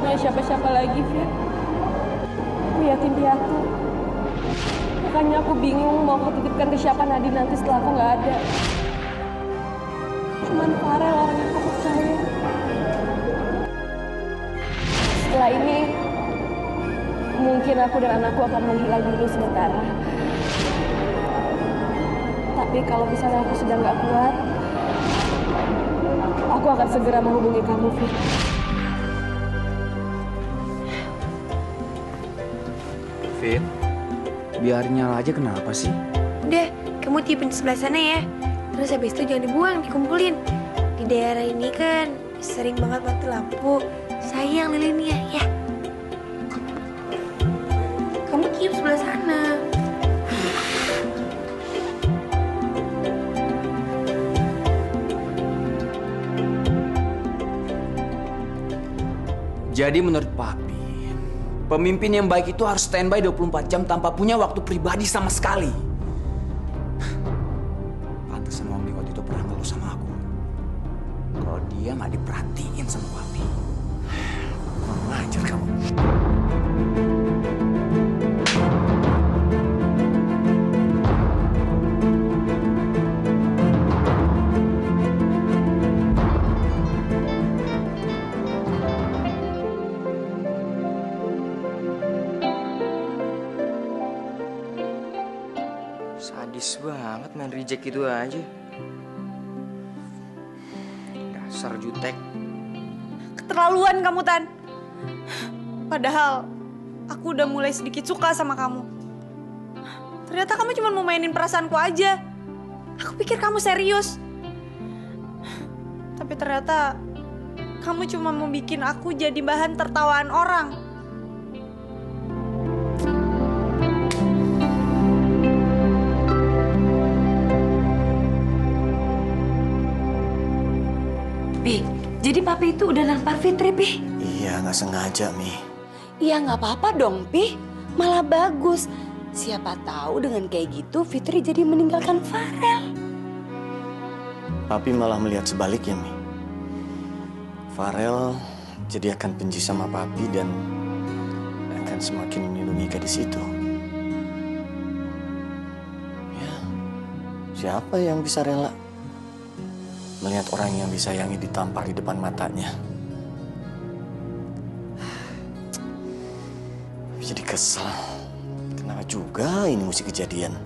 punya siapa-siapa lagi, Fit. Aku yatim piatu. Makanya aku bingung mau aku titipkan ke siapa Nadine nanti setelah aku nggak ada. Cuman Farel orang yang aku percaya. Setelah ini, mungkin aku dan anakku akan menghilang dulu sementara. Tapi kalau misalnya aku sudah nggak kuat, aku akan segera menghubungi kamu, Fit. Fit, biar nyala aja kenapa sih? Udah, kamu tiupin sebelah sana ya. Terus habis itu jangan dibuang, dikumpulin. Di daerah ini kan sering banget mati lampu. Sayang lilinnya, ya. Kamu tiup sebelah sana. Jadi menurut Papi, pemimpin yang baik itu harus standby 24 jam tanpa punya waktu pribadi sama sekali. Pantesan Om Lee waktu itu pernah ngeluh sama aku. Kalau dia nggak diperhatiin sama Papi. Kurang ajar kamu. Sadis banget main reject gitu aja. Dasar jutek. Keterlaluan kamu, Tan. Padahal aku udah mulai sedikit suka sama kamu. Ternyata kamu cuma mau mainin perasaanku aja. Aku pikir kamu serius. Tapi ternyata kamu cuma mau bikin aku jadi bahan tertawaan orang. Pi, jadi Papi itu udah nampar Fitri, Pi? Iya, nggak sengaja, Mi. Iya nggak apa-apa dong, Pi. Malah bagus. Siapa tahu dengan kayak gitu Fitri jadi meninggalkan Farel. Papi malah melihat sebaliknya, Mi. Farel jadi akan benci sama Papi dan akan semakin melindungi gadis itu. Ya, siapa yang bisa rela melihat orang yang disayangi ditampar di depan matanya? Jadi kesel. Kenapa juga ini mesti kejadian?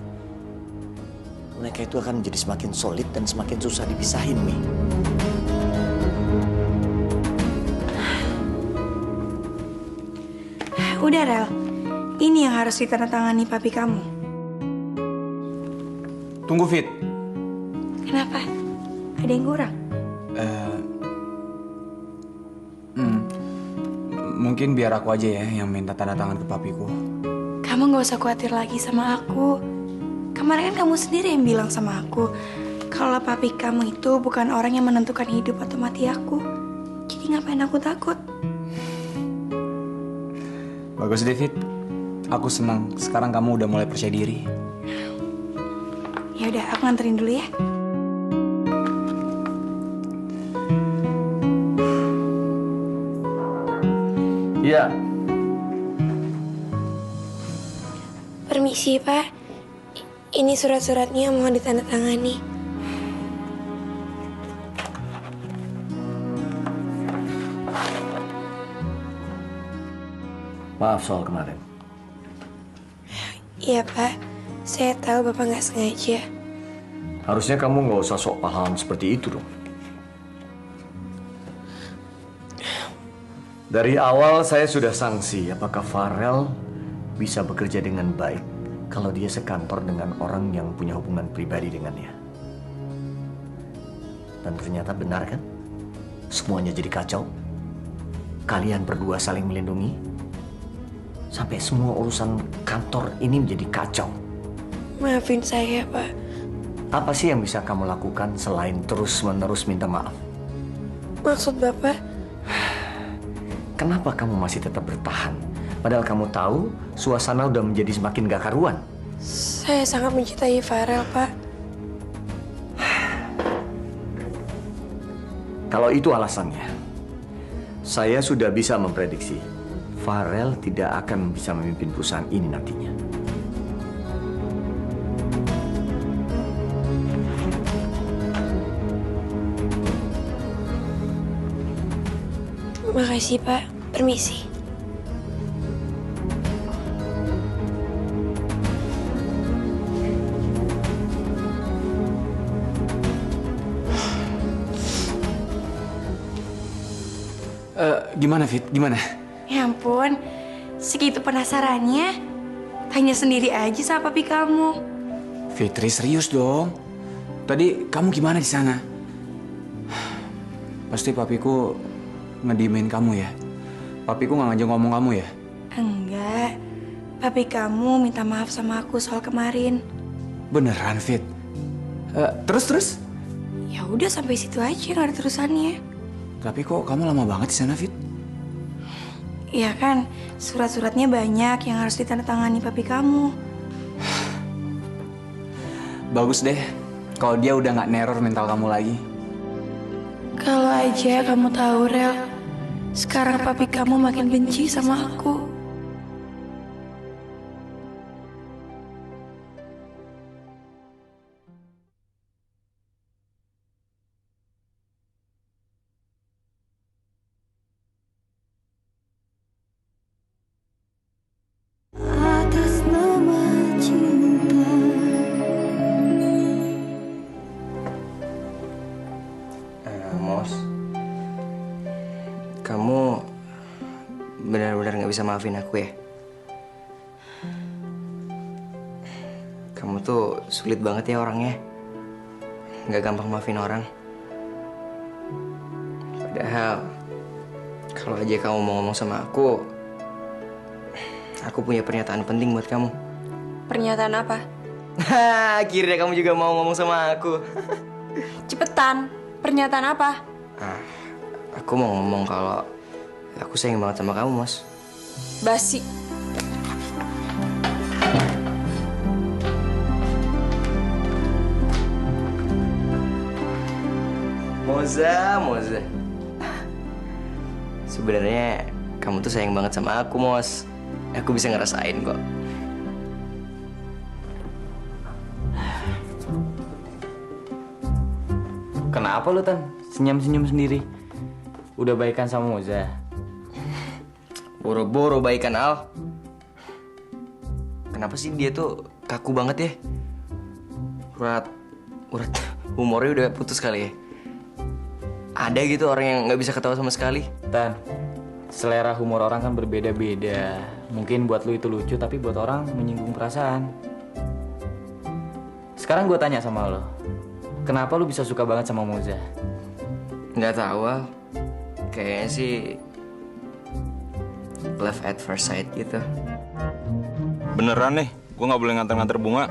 Mereka itu akan menjadi semakin solid dan semakin susah dipisahin, Mi. Udah, Rel. Ini yang harus ditandatangani Papi kamu. Tunggu, Fit. Kenapa? Ada yang kurang? Mungkin biar aku aja ya yang minta tanda tangan ke papiku. Kamu gak usah khawatir lagi sama aku. Kemarin kan kamu sendiri yang bilang sama aku kalau papi kamu itu bukan orang yang menentukan hidup atau mati aku. Jadi ngapain aku takut? Bagus, David. Aku senang. Sekarang kamu udah mulai percaya diri. Ya udah, aku nganterin dulu ya. Iya. Permisi, Pak. Ini surat-suratnya mohon ditandatangani. Maaf soal kemarin. Iya, Pak. Saya tahu Bapak nggak sengaja. Harusnya kamu nggak usah sok paham seperti itu dong. Dari awal saya sudah sanksi apakah Farel bisa bekerja dengan baik kalau dia sekantor dengan orang yang punya hubungan pribadi dengannya. Dan ternyata benar kan? Semuanya jadi kacau. Kalian berdua saling melindungi. Sampai semua urusan kantor ini menjadi kacau. Maafin saya, Pak. Apa sih yang bisa kamu lakukan selain terus-menerus minta maaf? Maksud Bapak? Kenapa kamu masih tetap bertahan? Padahal kamu tahu suasana udah menjadi semakin gak karuan. Saya sangat mencintai Farel, Pak. Kalau itu alasannya, Saya sudah bisa memprediksi Farel tidak akan bisa memimpin perusahaan ini nantinya. Makasih, Pak. Permisi. Gimana, Fit? Gimana? Ya ampun, segitu penasarannya. Tanya sendiri aja sama papi kamu. Fitri, serius dong. Tadi kamu gimana di sana? Pasti papiku ngediemin kamu ya? Papiku nggak ngajak ngomong kamu ya? Enggak. Papi kamu minta maaf sama aku soal kemarin. Beneran, Fit? Terus? Ya udah sampai situ aja, nggak ada terusannya. Tapi kok kamu lama banget di sana, Fit? Iya kan, surat-suratnya banyak yang harus ditandatangani papi kamu. Bagus deh, kalau dia udah nggak neror mental kamu lagi. Kalau aja kamu tahu, Rel, sekarang papi kamu makin benci sama aku. Mos, kamu benar-benar nggak bisa maafin aku ya? Kamu tuh sulit banget ya orangnya, nggak gampang maafin orang. Padahal kalau aja kamu mau ngomong sama aku punya pernyataan penting buat kamu. Pernyataan apa? Akhirnya kamu juga mau ngomong sama aku. Cepetan, pernyataan apa? Aku mau ngomong kalau aku sayang banget sama kamu, Mas. Basi. Moza. Sebenarnya kamu tuh sayang banget sama aku, Mos. Aku bisa ngerasain kok. Kenapa lu, Tan? Senyum-senyum sendiri. Udah baikan sama Moza? Boro-boro baikan, Al. Kenapa sih dia tuh kaku banget ya? Urat humornya udah putus kali ya? Ada gitu orang yang nggak bisa ketawa sama sekali. Tan, selera humor orang kan berbeda-beda. Mungkin buat lu itu lucu, tapi buat orang menyinggung perasaan. Sekarang gue tanya sama lo, kenapa lu bisa suka banget sama Moza? Nggak tahu, Al. Kayaknya sih love at first sight gitu. Beneran nih, gue nggak boleh nganter-nganter bunga.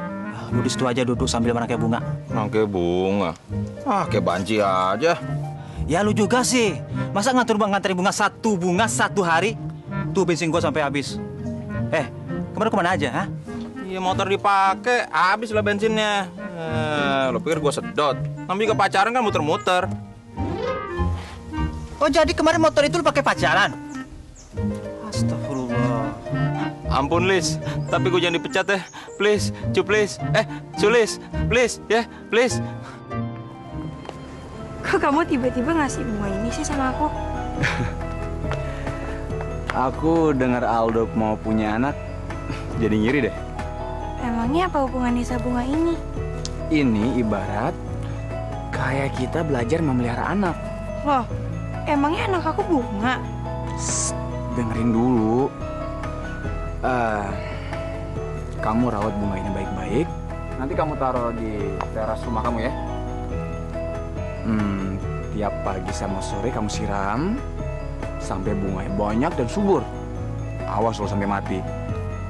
Lu di situ aja duduk sambil merangkai bunga. Nangke bunga? Kayak banci aja. Ya lu juga sih. Masa nganterin bunga satu hari? Tuh bensin gua sampai habis. Kemana aja, ha? Iya, motor dipakai, habis lah bensinnya. Lo pikir gue sedot? Namanya ke pacaran kan muter-muter. Oh, jadi kemarin motor itu lu pakai pacaran? Astagfirullah. Ampun, Lis. Tapi gue jangan dipecat ya. Please, please. Sulis, please, ya, please. Kok kamu tiba-tiba ngasih bunga ini sih sama aku? Aku dengar Aldo mau punya anak, jadi ngiri deh. Emangnya apa hubungannya sama bunga ini? Ini ibarat kayak kita belajar memelihara anak. Loh, emangnya anak aku bunga? Dengerin dulu. Kamu rawat bunga ini baik-baik. Nanti kamu taruh di teras rumah kamu ya. Tiap pagi sama sore kamu siram sampai bunganya banyak dan subur. Awas lo sampai mati.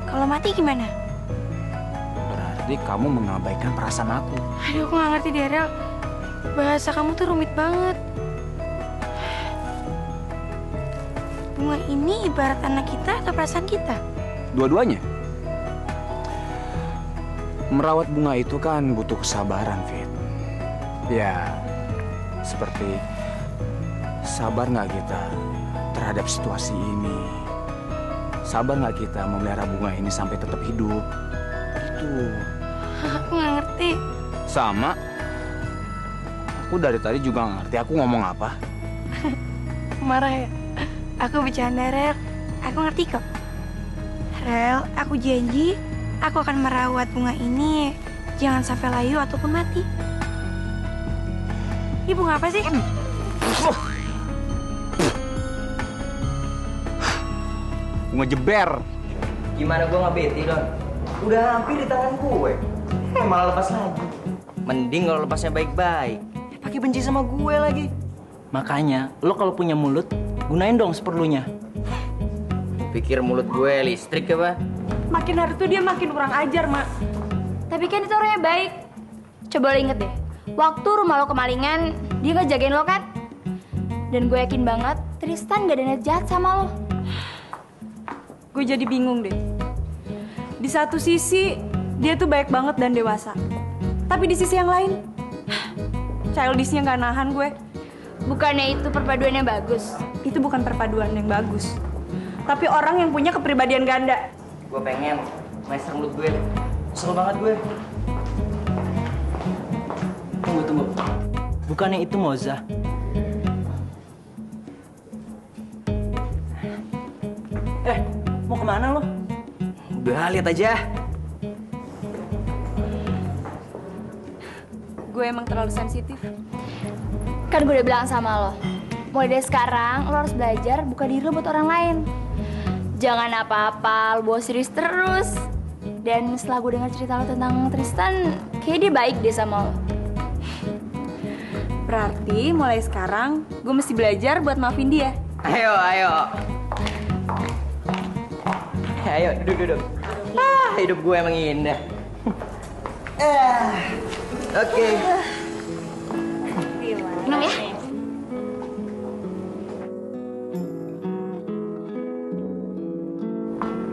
Kalau mati gimana? Berarti kamu mengabaikan perasaan aku. Aduh, aku nggak ngerti deh, Rel. Bahasa kamu tuh rumit banget. Bunga ini ibarat anak kita atau perasaan kita? Dua-duanya. Merawat bunga itu kan butuh kesabaran, Fit. Ya, seperti sabar nggak kita terhadap situasi ini. Sabar nggak kita memelihara bunga ini sampai tetap hidup? Itu. Aku nggak ngerti. Sama. Aku dari tadi juga nggak ngerti aku ngomong apa. Marah ya? Aku bercanda, Rel. Aku ngerti kok. Rel, aku janji aku akan merawat bunga ini jangan sampai layu ataupun mati. Ini bunga apa sih? Bunga jeber. Gimana gue nggak bete, Don? Udah hampir di tangan gue. Malah lepas lagi. Mending kalau lepasnya baik-baik. Pakai benci sama gue lagi. Makanya, lo kalau punya mulut, gunain dong seperlunya. Pikir mulut gue listrik ya, Pak? Makin hari tuh dia makin kurang ajar, Mak. Tapi kan itu orangnya baik. Coba lo inget deh, waktu rumah lo kemalingan, dia nggak jagain lo kan? Dan gue yakin banget, Tristan gak ada niat jahat sama lo. Gue jadi bingung deh. Di satu sisi, dia tuh baik banget dan dewasa. Tapi di sisi yang lain, childish-nya gak nahan gue. Bukannya itu perpaduan yang bagus? Itu bukan perpaduan yang bagus. Tapi orang yang punya kepribadian ganda. Gue pengen master mulut gue. Seru banget gue. Tunggu. Bukannya itu Moza? Mau kemana lo? Udah, lihat aja. Gue emang terlalu sensitif. Kan gue udah bilang sama lo, mulai dari sekarang lo harus belajar buka diri lo buat orang lain. Jangan apa-apa, lo bawa serius terus. Dan setelah gue dengar cerita lo tentang Tristan, kayaknya dia baik deh sama lo. Berarti mulai sekarang gue mesti belajar buat maafin dia. Ayo. Ayo, duduk. Hidup gue emang indah. Oke. Minum ya.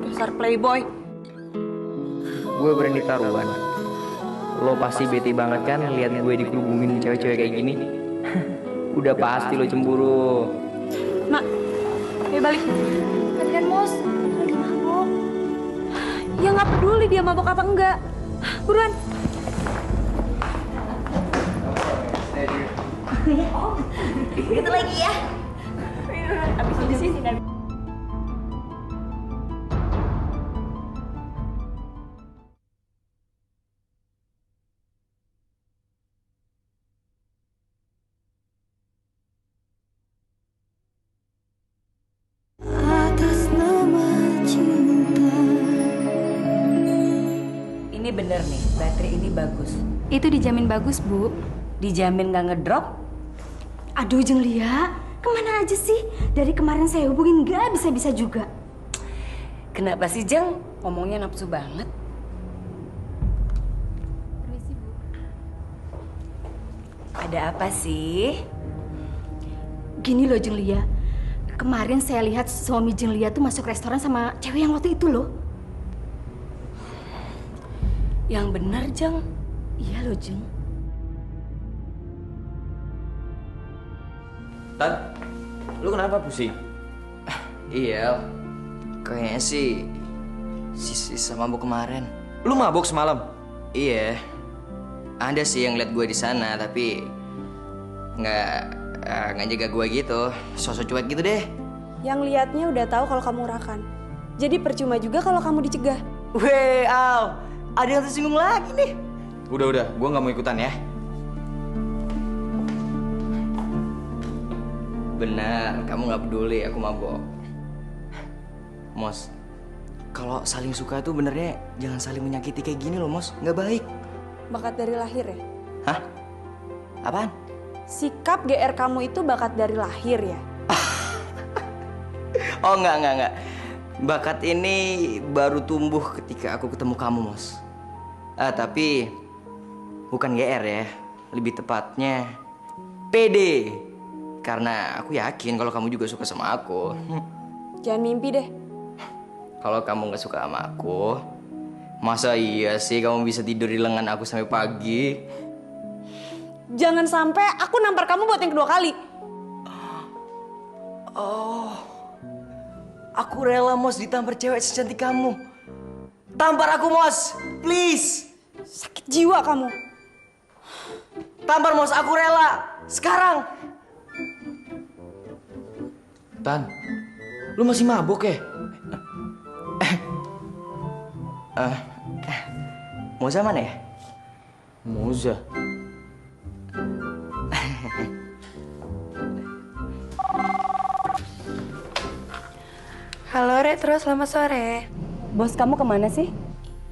Dasar playboy. Gue berani taruhan. Lo pasti bete banget kan lihat gue dikerubungin cewek-cewek kayak gini. Udah pasti lo cemburu. Mak, ayo balik. Tapi kan Mos, lagi mabok. Ya nggak peduli dia mabok apa enggak. Buruan. Gitu lagi ya. Abis di sini dan Ini bener nih, baterai ini bagus. Itu dijamin bagus, Bu. Dijamin gak ngedrop? Aduh, Jeng Lia, kemana aja sih? Dari kemarin saya hubungin nggak bisa-bisa juga. Kenapa sih, Jeng? Ngomongnya nafsu banget. permisi, Bu. Ada apa sih? Gini loh, Jeng Lia. Kemarin saya lihat suami Jeng Lia tuh masuk restoran sama cewek yang waktu itu loh. Yang bener, Jeng. Iya loh, Jeng. Tan, lu kenapa pusing? Iya, kayaknya sih sisa mabuk kemarin. Lu mabuk semalam? Iya, ada sih yang lihat gue di sana, tapi nggak jaga gue gitu, sosok cuek gitu deh. Yang liatnya udah tahu kalau kamu urakan. Jadi percuma juga kalau kamu dicegah. Weh, Al, ada yang tersinggung lagi nih. Udah, gue nggak mau ikutan ya. Benar, kamu nggak peduli aku mabok. Mos, kalau saling suka tuh benernya jangan saling menyakiti kayak gini loh, Mos. Nggak baik. Bakat dari lahir ya? Hah? Apaan? Sikap GR kamu itu bakat dari lahir ya? Oh, enggak. Bakat ini baru tumbuh ketika aku ketemu kamu, Mos. Tapi bukan GR ya. Lebih tepatnya PD. Karena aku yakin kalau kamu juga suka sama aku. Jangan mimpi deh. Kalau kamu nggak suka sama aku, masa iya sih kamu bisa tidur di lengan aku sampai pagi? Jangan sampai aku nampar kamu buat yang kedua kali. Oh, Aku rela, Mos, ditampar cewek secantik kamu. Tampar aku, Mos. Please. Sakit jiwa kamu. Tampar, Mos. Aku rela. Sekarang. Tan, lu masih mabuk ya? Moza mana ya? Moza. Halo Retro, selamat sore. Bos kamu kemana sih?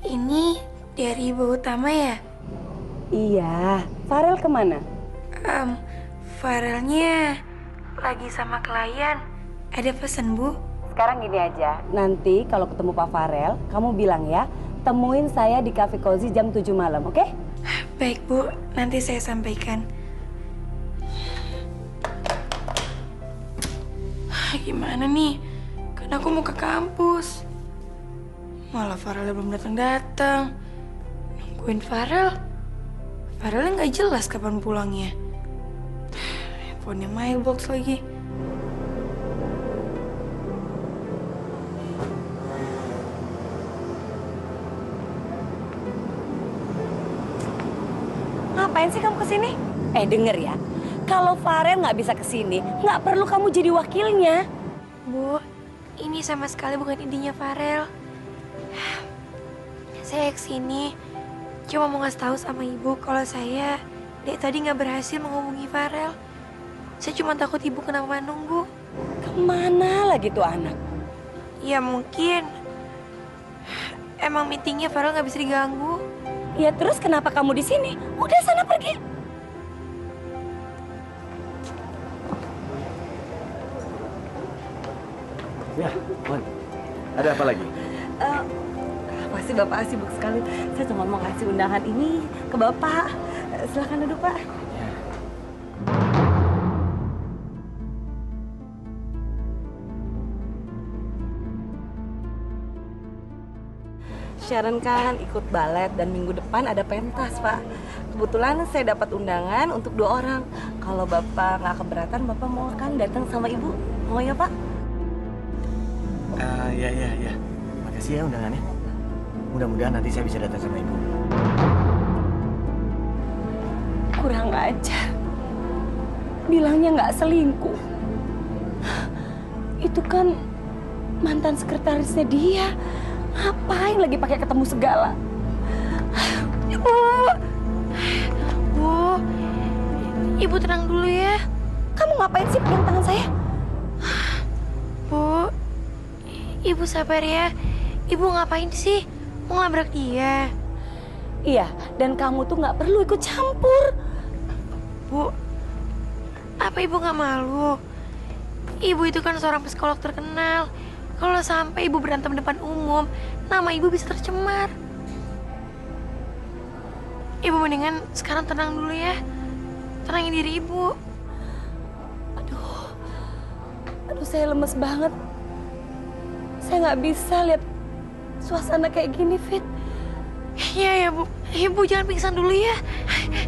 Ini dari Ibu Utama ya? Iya, Farel kemana? Farelnya lagi sama klien. Ada pesan, Bu? Sekarang gini aja, nanti kalau ketemu Pak Farel, kamu bilang ya, temuin saya di Cafe Cozy jam 7 malam, oke? Baik, Bu. Nanti saya sampaikan. Gimana nih? Kan aku mau ke kampus. Malah Farel belum datang-datang. Nungguin Farel. Farelnya nggak jelas kapan pulangnya. Handphonenya mailbox lagi. Ngapain sih kamu kesini? Denger ya, kalau Farel nggak bisa kesini, nggak perlu kamu jadi wakilnya. Bu, ini sama sekali bukan idenya Farel. Saya kesini cuma mau ngasih tahu sama ibu kalau saya dari tadi nggak berhasil menghubungi Farel. Saya cuma takut ibu kenapa nunggu. Kemana lagi tuh anak? Ya mungkin emang meetingnya Farel nggak bisa diganggu. Ya terus kenapa kamu di sini? Udah sana pergi. Ya, Wan. Ada apa lagi? Pasti Bapak sibuk sekali. Saya cuma mau kasih undangan ini ke Bapak. Silakan duduk, Pak. Sharon kan ikut balet dan minggu depan ada pentas, Pak. Kebetulan saya dapat undangan untuk 2 orang. Kalau Bapak nggak keberatan, Bapak mau kan datang sama Ibu? Mau ya, Pak? Ya. Makasih ya undangannya. Mudah-mudahan nanti saya bisa datang sama Ibu. Kurang ajar. Bilangnya nggak selingkuh. Itu kan mantan sekretarisnya dia. Ngapain lagi pakai ketemu segala? Bu, Ibu tenang dulu ya. Kamu ngapain sih pegang tangan saya? Bu, Ibu sabar ya. Ibu ngapain sih? Mau ngelabrak dia? Iya, dan kamu tuh nggak perlu ikut campur. Bu, apa Ibu nggak malu? Ibu itu kan seorang psikolog terkenal. Kalau sampai Ibu berantem depan umum, nama Ibu bisa tercemar. Ibu mendingan sekarang tenang dulu ya. Tenangin diri Ibu. Aduh, saya lemes banget. Saya nggak bisa lihat suasana kayak gini, Fit. Iya ya, Bu. Ibu jangan pingsan dulu ya.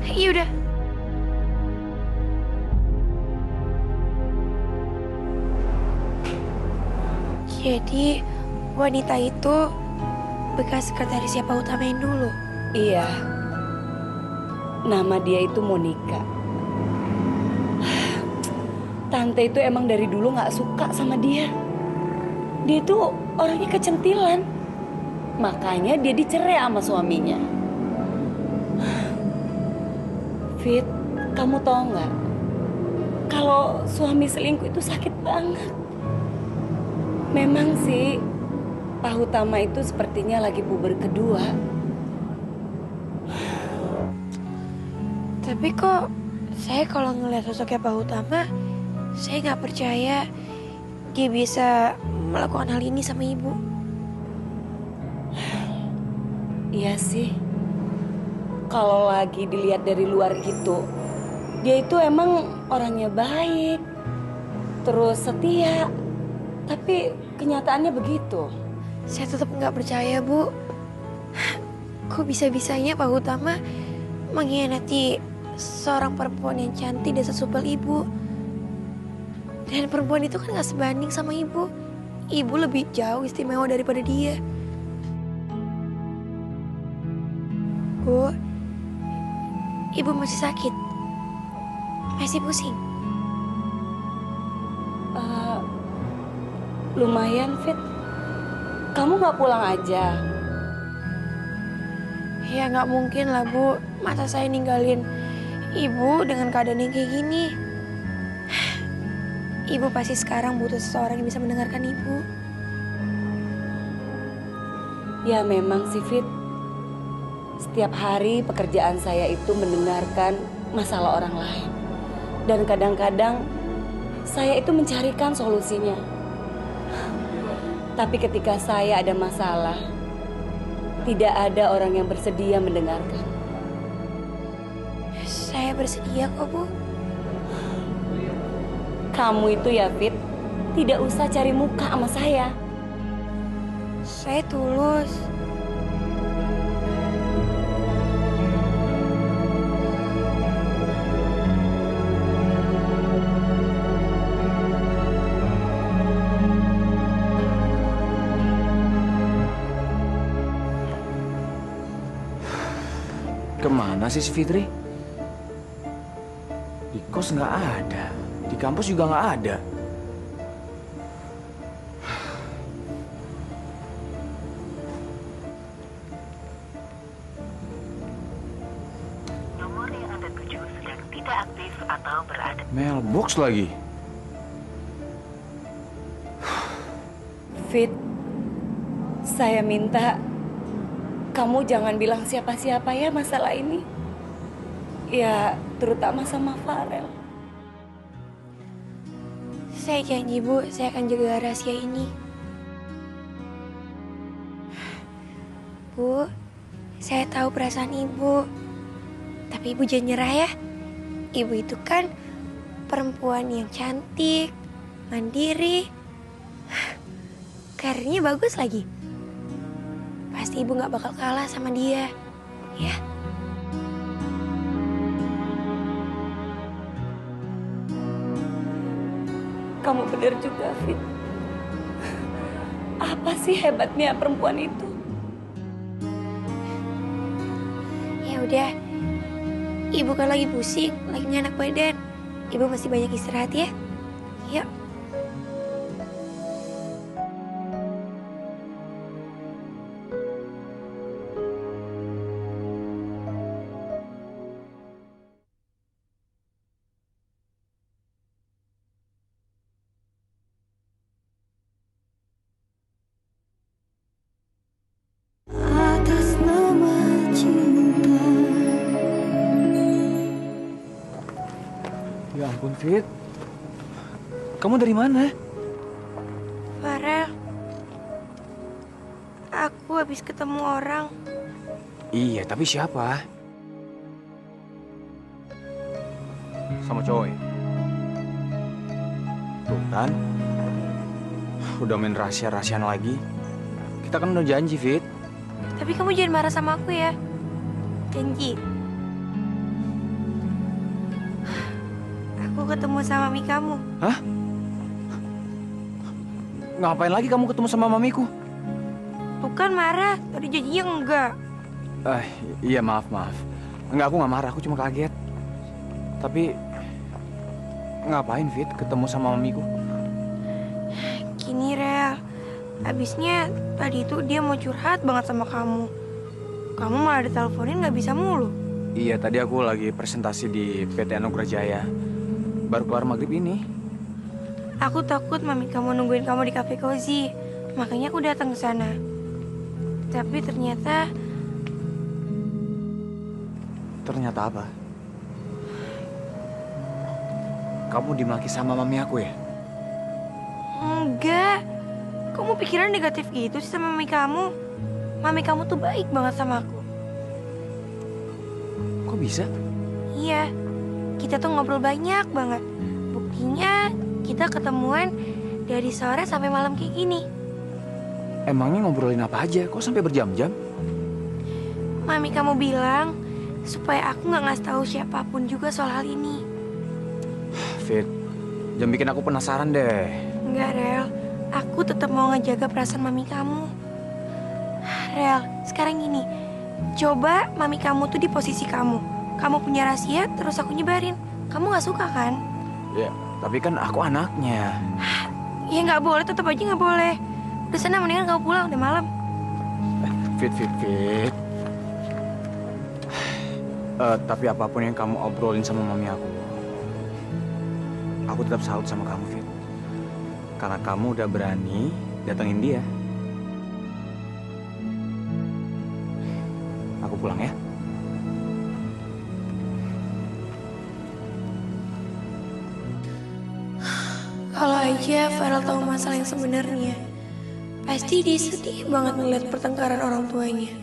Iya udah. Jadi wanita itu bekas sekretarisnya Pak Utama yang dulu. Iya. Nama dia itu Monica. Tante itu emang dari dulu nggak suka sama dia. Dia itu orangnya kecentilan. Makanya dia dicerai sama suaminya. Fit, kamu tahu nggak? Kalau suami selingkuh itu sakit banget. Memang sih, Pak Utama itu sepertinya lagi puber kedua. Tapi kok saya kalau ngeliat sosoknya Pak Utama, saya nggak percaya dia bisa melakukan hal ini sama Ibu. Iya sih. Kalau lagi dilihat dari luar gitu, dia itu emang orangnya baik, terus setia. Tapi kenyataannya begitu. Saya tetap nggak percaya, Bu. Kok bisa-bisanya Pak Utama mengkhianati seorang perempuan yang cantik dan sesupel Ibu. Dan perempuan itu kan nggak sebanding sama Ibu. ibu lebih jauh istimewa daripada dia. Bu, ibu masih sakit? Masih pusing? Lumayan, Fit. Kamu nggak pulang aja? Ya nggak mungkin lah, Bu. Masa saya ninggalin ibu dengan keadaan yang kayak gini? Ibu pasti sekarang butuh seseorang yang bisa mendengarkan ibu. Ya memang sih, Fit. Setiap hari pekerjaan saya itu mendengarkan masalah orang lain. Dan kadang-kadang saya itu mencarikan solusinya. Tapi ketika saya ada masalah, tidak ada orang yang bersedia mendengarkan. Saya bersedia kok, Bu. Kamu itu ya, Fit, tidak usah cari muka sama saya. Saya tulus. Kemana sih si Fitri? Di kos nggak ada, di kampus juga nggak ada. Nomor yang Anda tuju sedang tidak aktif atau berada. Mailbox lagi. Fit, saya minta kamu jangan bilang siapa-siapa ya masalah ini. Ya, terutama sama Farel. Saya janji, Bu, saya akan jaga rahasia ini. Bu, saya tahu perasaan Ibu. Tapi Ibu jangan nyerah ya. Ibu itu kan perempuan yang cantik, mandiri, karirnya bagus lagi. Pasti Ibu gak bakal kalah sama dia, ya. Kamu benar juga, Fit. Apa sih hebatnya perempuan itu? Ya udah, Ibu kan lagi pusing, lagi gak enak badan. Ibu masih banyak istirahat ya. Yuk. Atas nama cinta. Ya ampun, Fit. Kamu dari mana? Farel, aku habis ketemu orang. Iya, tapi siapa? Sama cowok ya? Tuh kan, udah main rahasia-rahasian lagi. Kita kan udah janji, Fit. Tapi kamu jangan marah sama aku ya. Janji. Aku ketemu sama mami kamu. Hah? Ngapain lagi kamu ketemu sama mamiku? Bukan marah, tadi janjinya enggak. Iya maaf. Enggak, aku nggak marah, aku cuma kaget. Tapi ngapain, Fit, ketemu sama mamiku? Gini, Rel. Abisnya tadi itu dia mau curhat banget sama kamu. Kamu malah diteleponin nggak bisa mulu. Iya, tadi aku lagi presentasi di PT Anugerah Jaya. Baru keluar maghrib ini. Aku takut mami kamu nungguin kamu di kafe cozy. Makanya aku datang ke sana. Tapi ternyata apa? Kamu dimaki sama mami aku ya? enggak. Kamu pikiran negatif gitu sih sama mami kamu? Mami kamu tuh baik banget sama aku. Kok bisa? Iya, kita tuh ngobrol banyak banget. Buktinya kita ketemuan dari sore sampai malam kayak gini. Emangnya ngobrolin apa aja? Kok sampai berjam-jam? Mami kamu bilang supaya aku nggak ngasih tahu siapapun juga soal hal ini. Fit, jangan bikin aku penasaran deh. Enggak, Rel. aku tetap mau ngejaga perasaan mami kamu. Rel, sekarang gini, coba mami kamu tuh di posisi kamu. Kamu punya rahasia, terus aku nyebarin. Kamu nggak suka kan? Ya, tapi kan aku anaknya. Ya nggak boleh, tetap aja nggak boleh. Udah sana, mendingan kamu pulang, udah malam. Fit. Tapi apapun yang kamu obrolin sama mami aku tetap salut sama kamu, Fit. Karena kamu udah berani datengin dia. Aku pulang ya. Kalau aja Farel tahu masalah yang sebenarnya, pasti dia sedih banget melihat pertengkaran orang tuanya.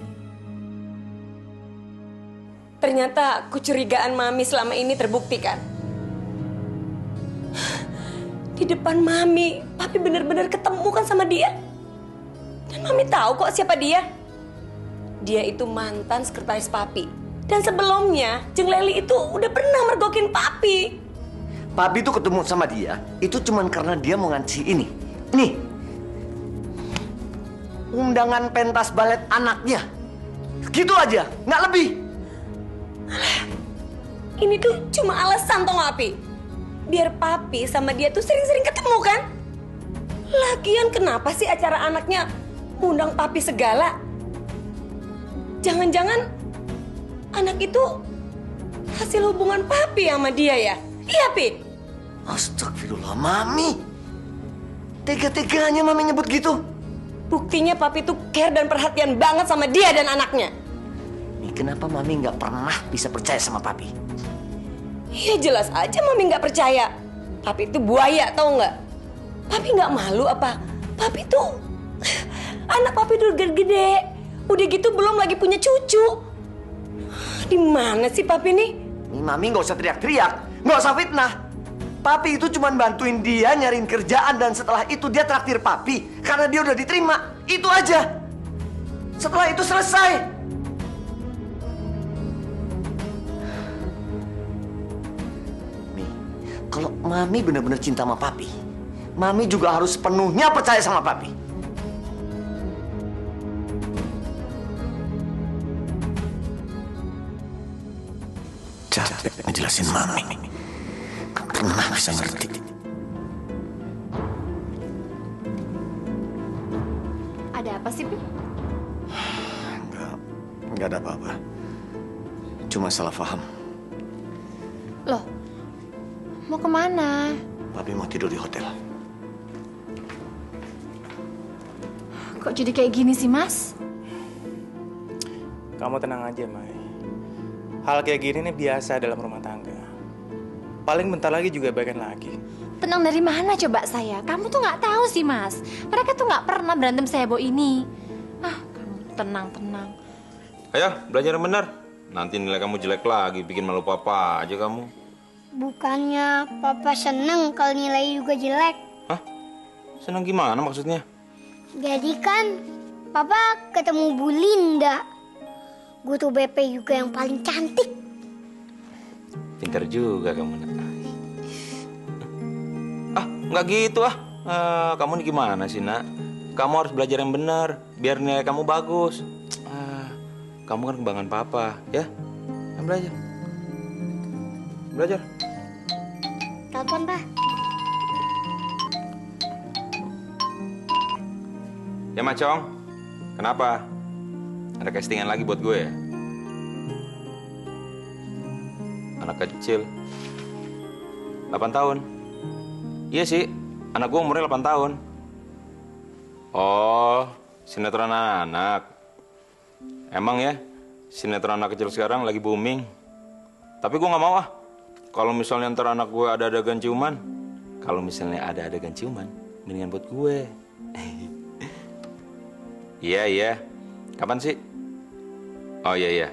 Ternyata kecurigaan Mami selama ini terbukti kan? Di depan Mami, Papi benar-benar ketemu kan sama dia. Dan Mami tahu kok siapa dia. Dia itu mantan sekretaris Papi. Dan sebelumnya, Jeng Leli itu udah pernah mergokin Papi. Papi tuh ketemu sama dia, itu cuman karena dia mau ngasih ini. Nih, undangan pentas balet anaknya. Gitu aja, nggak lebih. Ini tuh cuma alasan tau gak, Papi? Biar Papi sama dia tuh sering-sering ketemu kan? Lagian kenapa sih acara anaknya undang Papi segala? Jangan-jangan anak itu hasil hubungan Papi sama dia ya? Iya, Pi? Astagfirullah, Mami. Tega-teganya Mami nyebut gitu. Buktinya Papi tuh care dan perhatian banget sama dia dan anaknya. Nih, kenapa Mami nggak pernah bisa percaya sama Papi? Ya jelas aja Mami nggak percaya. Papi itu buaya, tau nggak? Papi nggak malu apa? Papi tuh anak Papi udah gede. Udah gitu belum lagi punya cucu. Di mana sih Papi nih? Nih Mami nggak usah teriak-teriak, nggak usah fitnah. Papi itu cuma bantuin dia nyariin kerjaan dan setelah itu dia traktir Papi karena dia udah diterima. Itu aja. Setelah itu selesai. Nih, kalau Mami benar-benar cinta sama Papi, Mami juga harus sepenuhnya percaya sama Papi. Capek ngejelasin Mami. Gak pernah bisa ngerti. Ada apa sih, Pi? Enggak ada apa-apa. Cuma salah paham. Loh, mau kemana? Papi mau tidur di hotel. Kok jadi kayak gini sih, Mas? Kamu tenang aja, Mai. Hal kayak gini nih biasa dalam rumah tangga. Paling bentar lagi juga baikan lagi. Tenang dari mana coba saya? Kamu tuh nggak tahu sih, Mas. Mereka tuh nggak pernah berantem seheboh ini. Kamu tenang-tenang. Ayo, belajar yang benar. Nanti nilai kamu jelek lagi, bikin malu papa aja kamu. Bukannya papa seneng kalau nilai juga jelek. Hah? Senang gimana maksudnya? Jadi kan papa ketemu Bu Linda. Guru BP juga yang paling cantik. Pintar juga kamu, nak. Nggak gitu kamu nih gimana sih, nak? Kamu harus belajar yang benar, biar nilai kamu bagus. Kamu kan kebanggaan papa, ya? Belajar. Belajar. Telepon, Pak. Ya, Macong. Kenapa? Ada castingan lagi buat gue ya? Anak kecil. 8 tahun. Iya sih, anak gue umurnya 8 tahun. Oh, sinetron anak. Emang ya, sinetron anak kecil sekarang lagi booming. Tapi gue nggak mau kalau misalnya ntar anak gue ada adegan ciuman. Kalau misalnya ada adegan ciuman, mendingan buat gue. Iya. Kapan sih? Oh iya.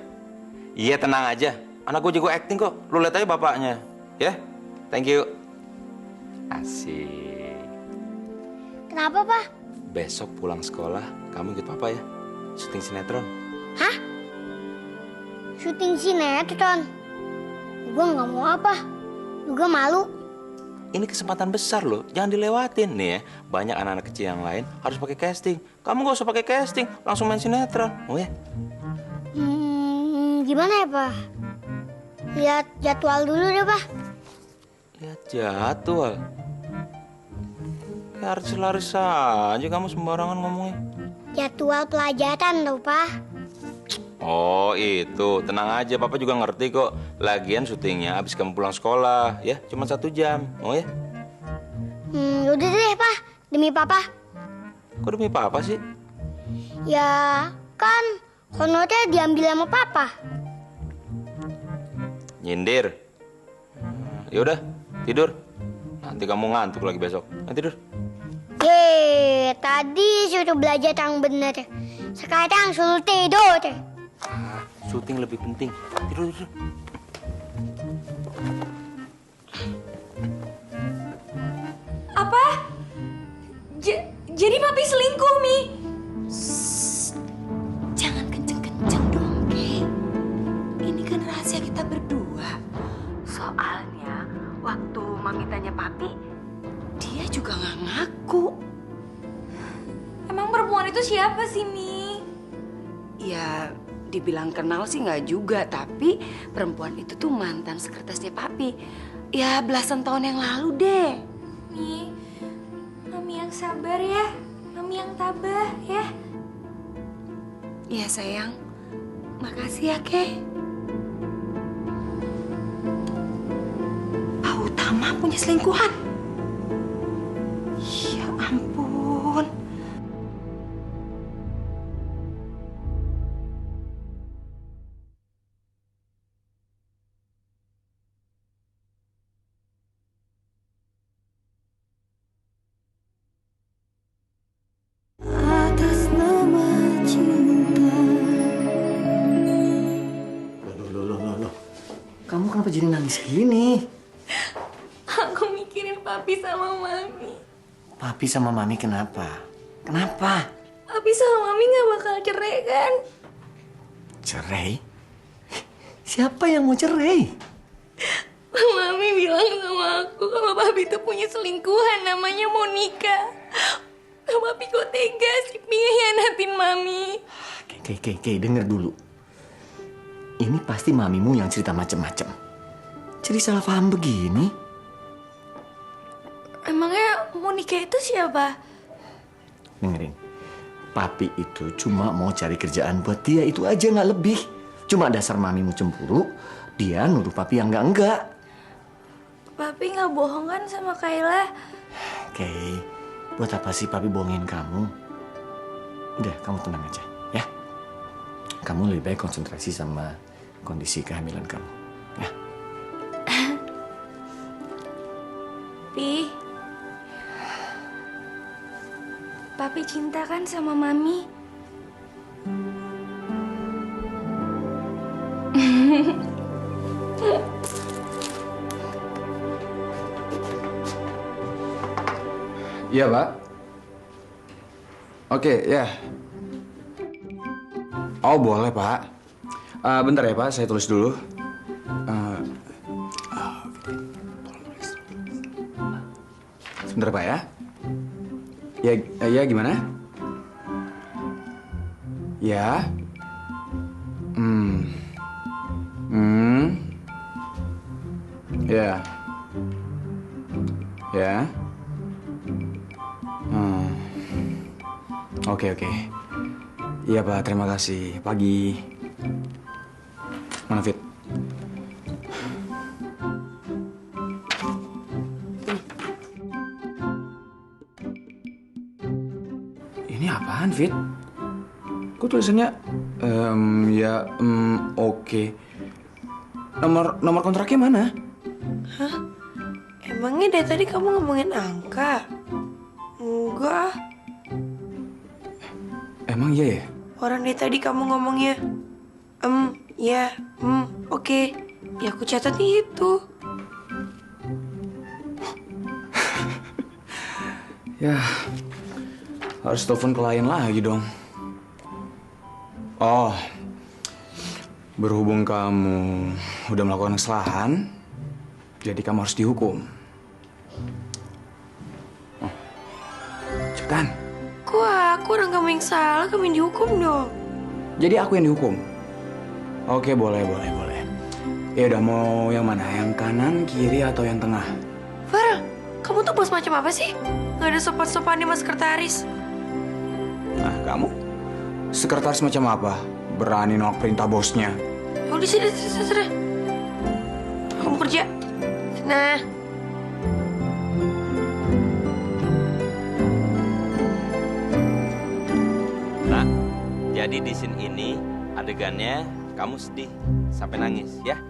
Iya, tenang aja. Anak gue jago acting kok. Lu lihat aja bapaknya. Ya, thank you. Asik. Kenapa, Pak? Besok pulang sekolah, kamu ikut papa ya. Syuting sinetron. Hah? Syuting sinetron? Gue nggak mau apa. Juga malu. Ini kesempatan besar loh, jangan dilewatin nih ya. banyak anak-anak kecil yang lain harus pakai casting. Kamu gak usah pakai casting, langsung main sinetron. Oh ya? Gimana ya, Pak? Lihat jadwal dulu deh, Pak. Lihat jadwal. Ya artis laris aja kamu sembarangan ngomongnya. Jadwal pelajaran tuh, Pak. Oh itu, tenang aja, Papa juga ngerti kok. Lagian syutingnya abis kamu pulang sekolah, ya cuma 1 jam, oh ya? Udah deh, Pak. Demi Papa. Kok demi Papa sih? Ya, kan honornya diambil sama Papa. Nyindir. Yaudah, tidur. Nanti kamu ngantuk lagi besok. Nanti tidur. Tadi suruh belajar yang bener. Sekarang suruh tidur. Syuting lebih penting. Tidur. Apa? Jadi papi selingkuh, Mi? Jangan kenceng-kenceng dong, Kay. Ini kan rahasia kita berdua. Soalnya waktu Mami tanya papi, dia juga nggak ngaku. Emang perempuan itu siapa sih, Mi? Ya, dibilang kenal sih nggak juga, tapi perempuan itu tuh mantan sekretarisnya papi. Ya, belasan tahun yang lalu deh. Mi, Mami yang sabar ya. Mami yang tabah ya. Iya sayang, makasih ya Kay. Pak Utama punya selingkuhan. Ya ampun. Atas nama cinta. Loh. Kamu kenapa jadi nangis gini? Aku mikirin papi sama mami. Papi sama mami kenapa? Kenapa? Papi sama mami gak bakal cerai kan? Cerai? Siapa yang mau cerai? Mami bilang sama aku kalau papi tuh punya selingkuhan namanya Monica. Papi kok tega sih ngehianatin mami. Kay, denger dulu. Ini pasti mamimu yang cerita macem-macem. Jadi salah paham begini. Emangnya Monica itu siapa? Dengerin. Papi itu cuma mau cari kerjaan buat dia, itu aja nggak lebih. Cuma dasar mamimu cemburu, dia nuduh papi yang enggak. Papi nggak bohong kan sama Kayla? Kay, buat apa sih papi bohongin kamu? Udah, kamu tenang aja, ya. Kamu lebih baik konsentrasi sama kondisi kehamilan kamu, ya. Pi, papi cinta kan sama mami? Iya, Pak. Oke, ya. Oh, boleh, Pak. Bentar ya, Pak. Saya tulis dulu. Sebentar, Pak ya. Ya, gimana? Ya. Ya. Ya. Oke. Iya, Pak. Terima kasih. Pagi. Mana Fit? Ini apaan, Fit? Kok tulisannya oke. Nomor kontraknya mana? Hah? Emangnya dari tadi kamu ngomongin angka? Enggak. Emang iya ya? Orang dari tadi kamu ngomongnya oke. Ya aku catat itu. Ya, harus telepon klien lagi dong. Oh, berhubung kamu udah melakukan kesalahan, jadi kamu harus dihukum. Kan? Kok aku orang kamu yang salah, kamu yang dihukum dong. Jadi aku yang dihukum? Oke, boleh. Ya udah, mau yang mana? Yang kanan, kiri, atau yang tengah? Farel, kamu tuh bos macam apa sih? Gak ada sopan-sopannya mas sekretaris. Nah, kamu? Sekretaris macam apa? Berani nolak perintah bosnya? Udah sini. Kamu kerja. Nah. Nah, jadi di scene ini adegannya kamu sedih sampai nangis ya.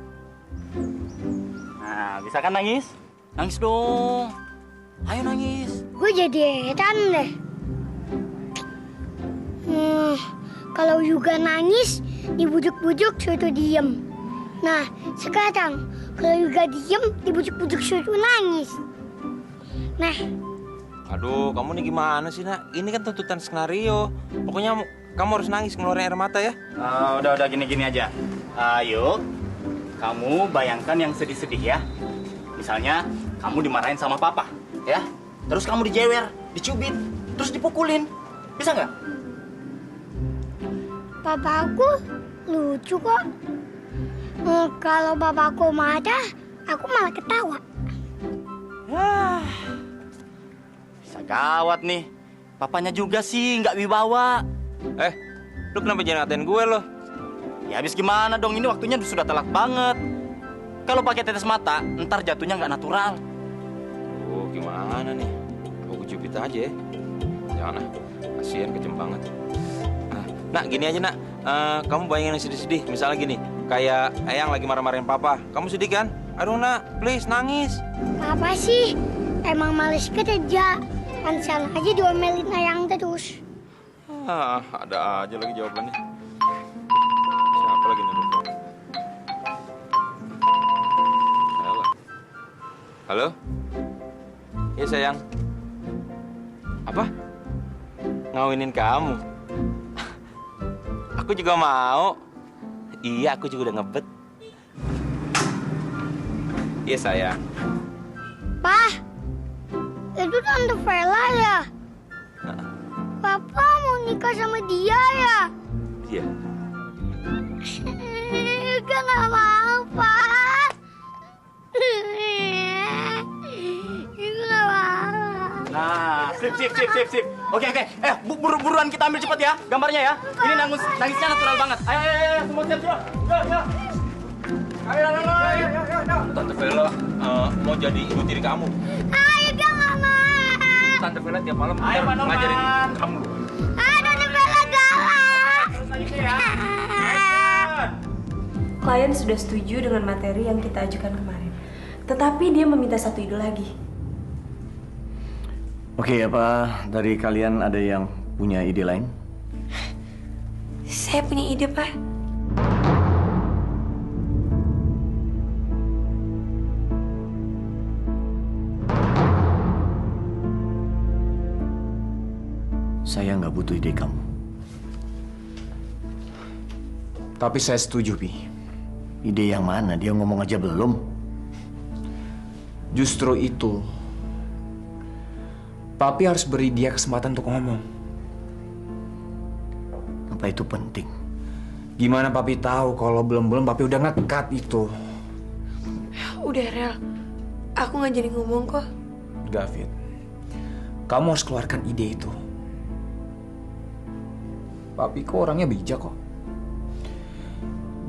Nah, bisa kan nangis? Nangis dong. Ayo nangis. Gue jadi heran deh. Kalau juga nangis, dibujuk-bujuk suruh diem. Nah, sekarang kalau juga diem, dibujuk-bujuk suruh nangis. Nah. Aduh, kamu nih gimana sih, Nak? Ini kan tuntutan skenario. Pokoknya kamu harus nangis, ngeluarin air mata ya. Udah gini aja. Ayo, kamu bayangkan yang sedih-sedih ya. Misalnya, kamu dimarahin sama papa, ya. Terus kamu dijewer, dicubit, terus dipukulin. Bisa nggak? Papaku lucu kok. Kalau papaku marah, aku malah ketawa. Bisa gawat nih. Papanya juga sih nggak wibawa. Lu kenapa jangan ngatain gue loh? Ya habis gimana dong, ini waktunya sudah telat banget. Kalau pakai tetes mata, ntar jatuhnya nggak natural. Oh, gimana nih? Aku cubit aja ya. Jangan lah, kasihan kejem banget. Nak, gini aja nak. Kamu bayangin yang sedih-sedih. Misalnya gini, kayak Eyang lagi marah-marahin papa. Kamu sedih kan? Aduh nak, please nangis. Papa sih emang males kerja. Pantesan aja diomelin Ayang terus. Ada aja lagi jawabannya. Siapa lagi nih? Halo? Iya sayang. Apa? Ngawinin kamu? Aku juga mau. Iya, aku juga udah ngebet. Iya sayang. Pak, itu Tante Vela ya? Papa mau nikah sama dia ya? Iya. Juga nggak mau, Pak. Juga nggak mau. Nah, sip. Oke. Buruan kita ambil cepat ya, gambarnya ya. Ini nangisnya natural banget. Ayo, semua siap. Yo. Ayo. Tante Vela mau jadi ibu tiri kamu. Ayo, nggak mau. Tante Vela tiap malam ngajarin kamu. Tante Vela galak. Klien sudah setuju dengan materi yang kita ajukan kemarin. Tetapi dia meminta satu ide lagi. Oke, apa dari kalian ada yang punya ide lain? Saya punya ide, Pak. Saya nggak butuh ide kamu. Tapi saya setuju, Pi. Ide yang mana? Dia ngomong aja belum. Justru itu. Papi harus beri dia kesempatan untuk ngomong. Apa itu penting? Gimana Papi tahu kalau belum Papi udah ngekat itu? Udah, Rel. Aku nggak jadi ngomong kok. David, kamu harus keluarkan ide itu. Papi kok orangnya bijak kok.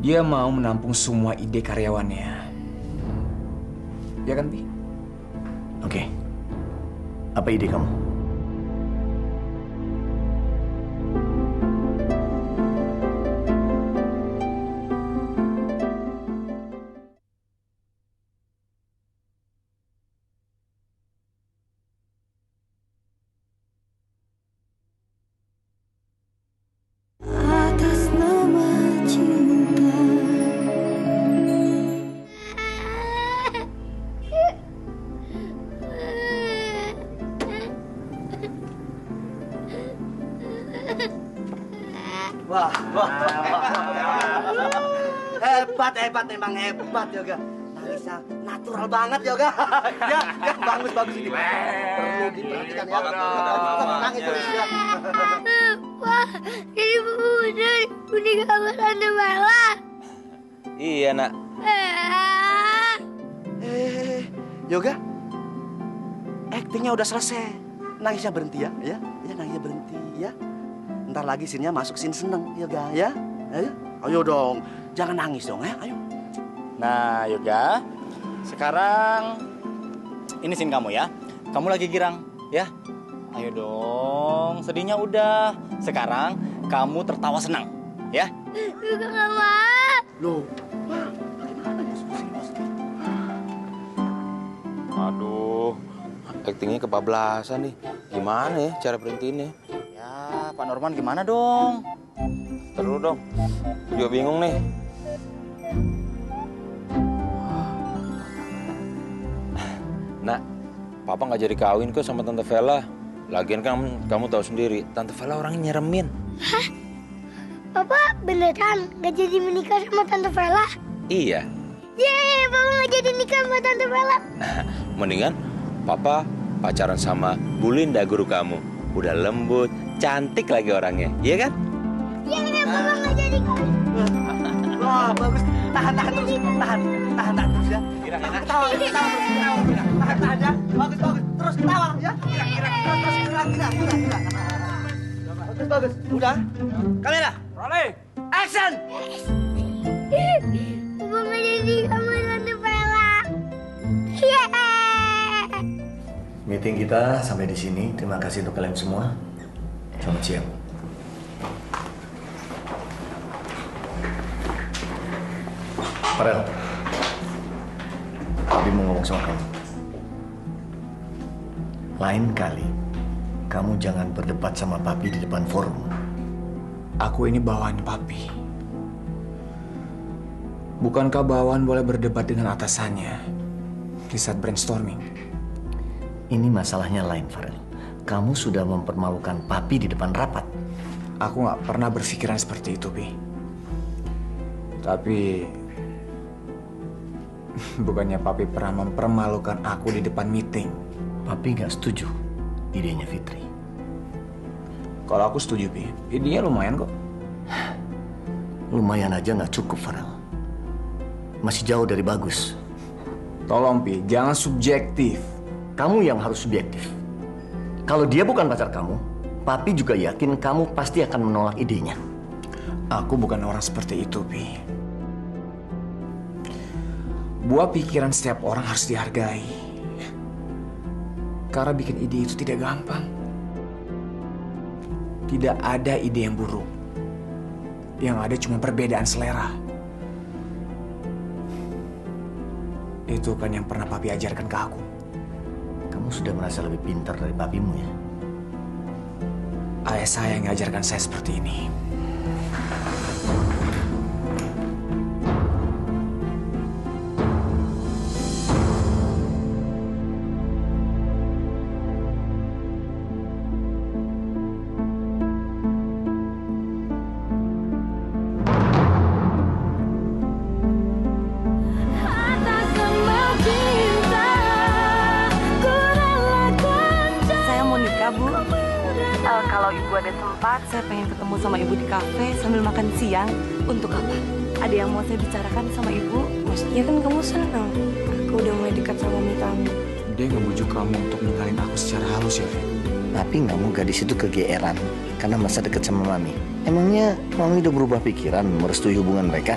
Dia mau menampung semua ide karyawannya. Ya kan, Pi? Oke. Apa ide kamu? Atas nama cinta. Wah. Hebat, memang hebat juga. Nangisnya natural banget Yoga. Ya, bagus ini. Perlu diperhatikan ya. Tenang itu ya. Wah, ini udah kamar Tante Bella. Iya, Nak. Yoga, actingnya udah selesai. Nangisnya berhenti ya, nangisnya berhenti ya. Ntar lagi scene-nya masuk scene seneng, Yoga ya. Ayo dong, jangan nangis dong ya, ayo. Nah, Yoga, sekarang ini scene kamu ya. Kamu lagi girang, ya. Ayo dong, sedihnya udah. Sekarang kamu tertawa senang, ya. Yoga nggak mau. Loh, Aduh, aktingnya kebablasan nih. Gimana ya cara berhentiinnya? Ya, Pak Norman gimana dong? Terus dong, gue juga bingung nih. Nak, Papa nggak jadi kawin kok sama Tante Vela. Lagian kan kamu tahu sendiri, Tante Vela orangnya nyeremin. Hah? Papa beneran gak jadi menikah sama Tante Vela? Iya. Yeay, Papa gak jadi nikah sama Tante Vela. Mendingan Papa pacaran sama Bu Linda, guru kamu. Udah lembut, cantik lagi orangnya, iya kan? Yeay, Papa gak jadi kawin. wah bagus. Tahan terus, tahan terus ya. Ketawa terus, tahan ya. Bagus, terus ketawa ya. Kira. Bagus. Udah. Kamera. Rolling. Action. Papa gak jadi sama Tante Vela. Yeay. Meeting kita sampai di sini. Terima kasih untuk kalian semua. Selamat siang. Farel, Abi mau ngomong sama kamu. Lain kali, kamu jangan berdebat sama Papi di depan forum. Aku ini bawahan Papi. Bukankah bawahan boleh berdebat dengan atasannya di saat brainstorming? Ini masalahnya lain, Farel. Kamu sudah mempermalukan Papi di depan rapat. Aku nggak pernah berpikiran seperti itu, Pi. Tapi bukannya Papi pernah mempermalukan aku di depan meeting. Papi nggak setuju idenya Fitri. Kalau aku setuju, Pi. Idenya lumayan kok. Lumayan aja nggak cukup, Farel. Masih jauh dari bagus. Tolong, Pi, jangan subjektif. Kamu yang harus subjektif. Kalau dia bukan pacar kamu, Papi juga yakin kamu pasti akan menolak idenya. Aku bukan orang seperti itu, Pi. Buah pikiran setiap orang harus dihargai. Karena bikin ide itu tidak gampang. Tidak ada ide yang buruk. Yang ada cuma perbedaan selera. Itu kan yang pernah Papi ajarkan ke aku. Kamu sudah merasa lebih pintar dari papimu ya? Ayah saya yang mengajarkan saya seperti ini. Kalau ibu ada tempat, saya pengen ketemu sama ibu di kafe sambil makan siang. Untuk apa? Ada yang mau saya bicarakan sama ibu? Maksudnya kan kamu senang. Aku udah mulai dekat sama mami kamu. Dia ngebujuk kamu untuk ninggalin aku secara halus ya, Fit? Tapi kamu gadis itu kegeeran karena masa dekat sama Mami. Emangnya Mami udah berubah pikiran merestui hubungan mereka?